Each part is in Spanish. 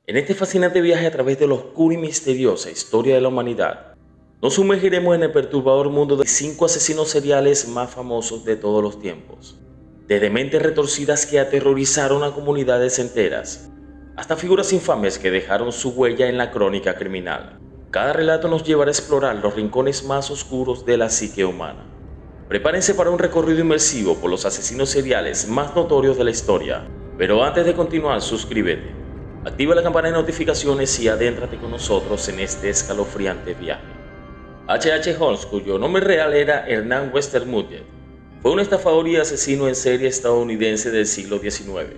En este fascinante viaje a través de la oscura y misteriosa historia de la humanidad, nos sumergiremos en el perturbador mundo de 5 asesinos seriales más famosos de todos los tiempos. Desde mentes retorcidas que aterrorizaron a comunidades enteras, hasta figuras infames que dejaron su huella en la crónica criminal. Cada relato nos llevará a explorar los rincones más oscuros de la psique humana. Prepárense para un recorrido inmersivo por los asesinos seriales más notorios de la historia. Pero antes de continuar, suscríbete, activa la campana de notificaciones y adéntrate con nosotros en este escalofriante viaje. H.H. Holmes, cuyo nombre real era Hernán Westermüller, fue un estafador y asesino en serie estadounidense del siglo XIX.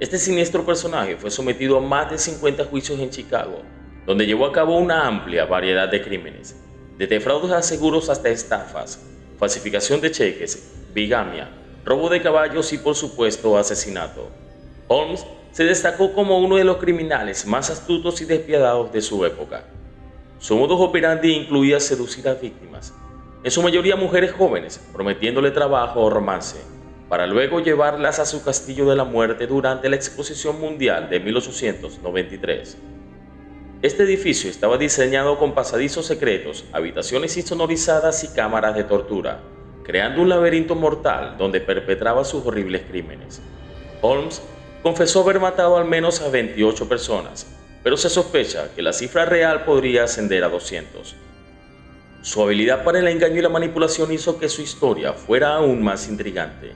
Este siniestro personaje fue sometido a más de 50 juicios en Chicago, donde llevó a cabo una amplia variedad de crímenes, desde fraudes a seguros hasta estafas, falsificación de cheques, bigamia, robo de caballos y por supuesto asesinato. Holmes se destacó como uno de los criminales más astutos y despiadados de su época. Su modus operandi incluía seducir a víctimas, en su mayoría mujeres jóvenes, prometiéndole trabajo o romance, para luego llevarlas a su castillo de la muerte durante la Exposición Mundial de 1893. Este edificio estaba diseñado con pasadizos secretos, habitaciones insonorizadas y cámaras de tortura, creando un laberinto mortal donde perpetraba sus horribles crímenes. Holmes confesó haber matado al menos a 28 personas, pero se sospecha que la cifra real podría ascender a 200. Su habilidad para el engaño y la manipulación hizo que su historia fuera aún más intrigante.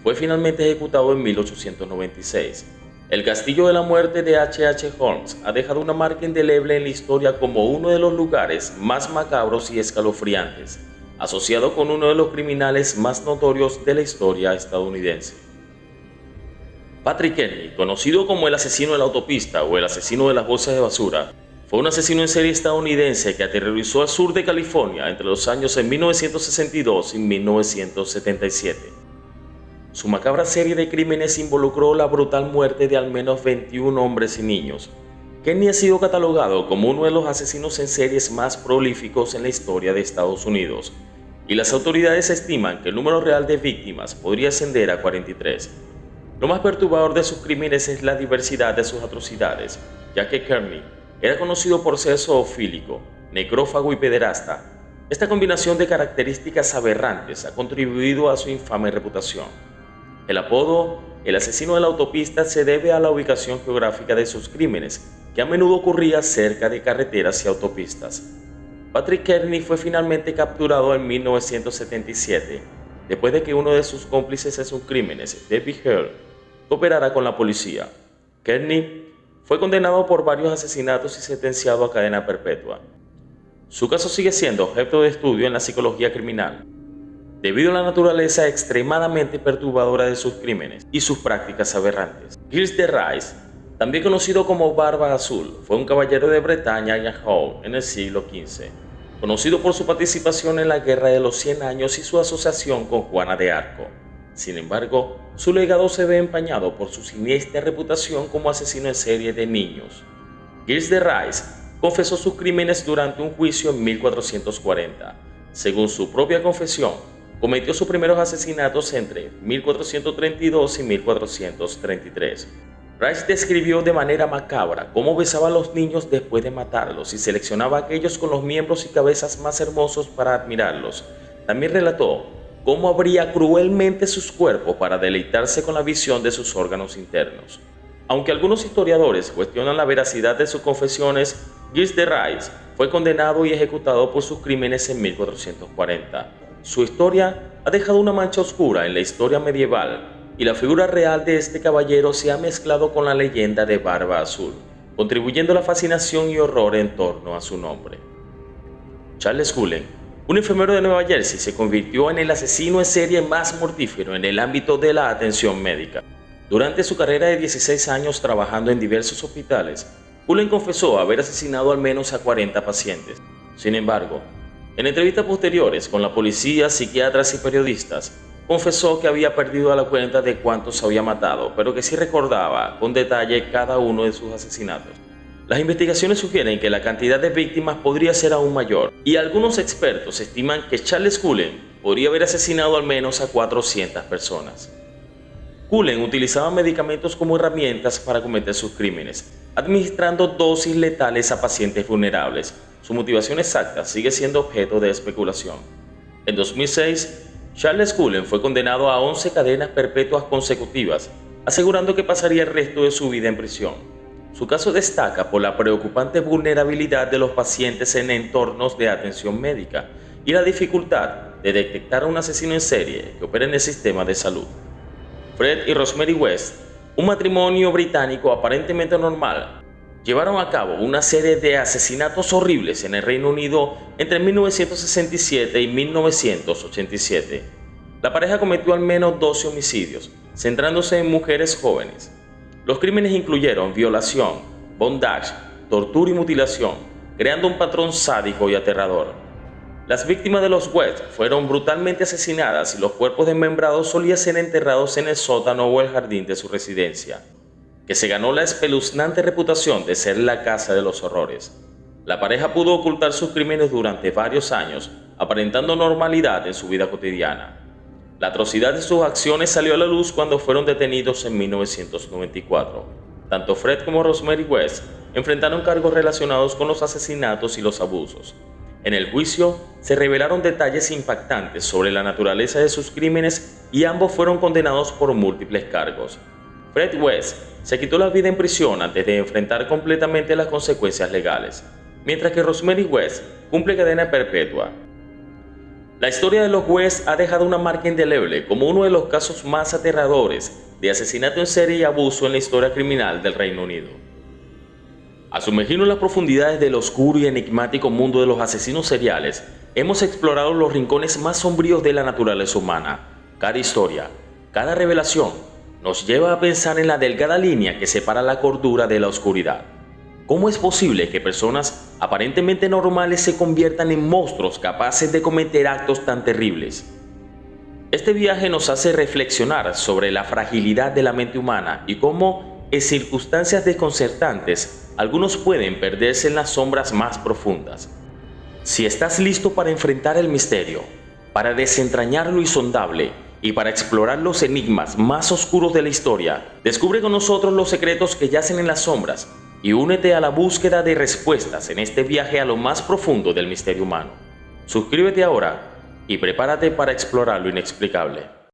Fue finalmente ejecutado en 1896. El Castillo de la Muerte de H.H. Holmes ha dejado una marca indeleble en la historia como uno de los lugares más macabros y escalofriantes, asociado con uno de los criminales más notorios de la historia estadounidense. Patrick Kearney, conocido como el asesino de la autopista o el asesino de las bolsas de basura, fue un asesino en serie estadounidense que aterrorizó al sur de California entre los años 1962 y 1977. Su macabra serie de crímenes involucró la brutal muerte de al menos 21 hombres y niños. Kearney ha sido catalogado como uno de los asesinos en series más prolíficos en la historia de Estados Unidos, y las autoridades estiman que el número real de víctimas podría ascender a 43. Lo más perturbador de sus crímenes es la diversidad de sus atrocidades, ya que Kearney era conocido por ser zoofílico, necrófago y pederasta. Esta combinación de características aberrantes ha contribuido a su infame reputación. El apodo, el asesino de la autopista, se debe a la ubicación geográfica de sus crímenes, que a menudo ocurría cerca de carreteras y autopistas. Patrick Kearney fue finalmente capturado en 1977, después de que uno de sus cómplices en sus crímenes, David Hale, cooperara con la policía. Kearney fue condenado por varios asesinatos y sentenciado a cadena perpetua. Su caso sigue siendo objeto de estudio en la psicología criminal, debido a la naturaleza extremadamente perturbadora de sus crímenes y sus prácticas aberrantes. Gilles de Rais, también conocido como Barba Azul, fue un caballero de Bretaña y Anjou en el siglo XV, conocido por su participación en la Guerra de los 100 Años y su asociación con Juana de Arco. Sin embargo, su legado se ve empañado por su siniestra reputación como asesino en serie de niños. Gilles de Rais confesó sus crímenes durante un juicio en 1440. Según su propia confesión, cometió sus primeros asesinatos entre 1432 y 1433. Rais describió de manera macabra cómo besaba a los niños después de matarlos y seleccionaba a aquellos con los miembros y cabezas más hermosos para admirarlos. También relató cómo abría cruelmente sus cuerpos para deleitarse con la visión de sus órganos internos. Aunque algunos historiadores cuestionan la veracidad de sus confesiones, Gilles de Rais fue condenado y ejecutado por sus crímenes en 1440. Su historia ha dejado una mancha oscura en la historia medieval, y la figura real de este caballero se ha mezclado con la leyenda de Barba Azul, contribuyendo a la fascinación y horror en torno a su nombre. Charles Cullen, un enfermero de Nueva Jersey, se convirtió en el asesino en serie más mortífero en el ámbito de la atención médica. Durante su carrera de 16 años trabajando en diversos hospitales, Cullen confesó haber asesinado al menos a 40 pacientes. Sin embargo, en entrevistas posteriores con la policía, psiquiatras y periodistas, confesó que había perdido la cuenta de cuántos había matado, pero que sí recordaba con detalle cada uno de sus asesinatos. Las investigaciones sugieren que la cantidad de víctimas podría ser aún mayor, y algunos expertos estiman que Charles Cullen podría haber asesinado al menos a 400 personas. Cullen utilizaba medicamentos como herramientas para cometer sus crímenes. administrando dosis letales a pacientes vulnerables. Su motivación exacta sigue siendo objeto de especulación. En 2006, Charles Cullen fue condenado a 11 cadenas perpetuas consecutivas, asegurando que pasaría el resto de su vida en prisión. Su caso destaca por la preocupante vulnerabilidad de los pacientes en entornos de atención médica y la dificultad de detectar a un asesino en serie que opera en el sistema de salud. Fred y Rosemary West, un matrimonio británico aparentemente normal, llevaron a cabo una serie de asesinatos horribles en el Reino Unido entre 1967 y 1987. La pareja cometió al menos 12 homicidios, centrándose en mujeres jóvenes. Los crímenes incluyeron violación, bondage, tortura y mutilación, creando un patrón sádico y aterrador. Las víctimas de los West fueron brutalmente asesinadas y los cuerpos desmembrados solían ser enterrados en el sótano o el jardín de su residencia, que se ganó la espeluznante reputación de ser la casa de los horrores. La pareja pudo ocultar sus crímenes durante varios años, aparentando normalidad en su vida cotidiana. La atrocidad de sus acciones salió a la luz cuando fueron detenidos en 1994. Tanto Fred como Rosemary West enfrentaron cargos relacionados con los asesinatos y los abusos. En el juicio se revelaron detalles impactantes sobre la naturaleza de sus crímenes y ambos fueron condenados por múltiples cargos. Fred West se quitó la vida en prisión antes de enfrentar completamente las consecuencias legales, mientras que Rosemary West cumple cadena perpetua. La historia de los West ha dejado una marca indeleble como uno de los casos más aterradores de asesinato en serie y abuso en la historia criminal del Reino Unido. Al sumergirnos en las profundidades del oscuro y enigmático mundo de los asesinos seriales, hemos explorado los rincones más sombríos de la naturaleza humana. Cada historia, cada revelación, nos lleva a pensar en la delgada línea que separa la cordura de la oscuridad. ¿Cómo es posible que personas aparentemente normales se conviertan en monstruos capaces de cometer actos tan terribles? Este viaje nos hace reflexionar sobre la fragilidad de la mente humana y cómo, en circunstancias desconcertantes, algunos pueden perderse en las sombras más profundas. Si estás listo para enfrentar el misterio, para desentrañar lo insondable y para explorar los enigmas más oscuros de la historia, descubre con nosotros los secretos que yacen en las sombras y únete a la búsqueda de respuestas en este viaje a lo más profundo del misterio humano. Suscríbete ahora y prepárate para explorar lo inexplicable.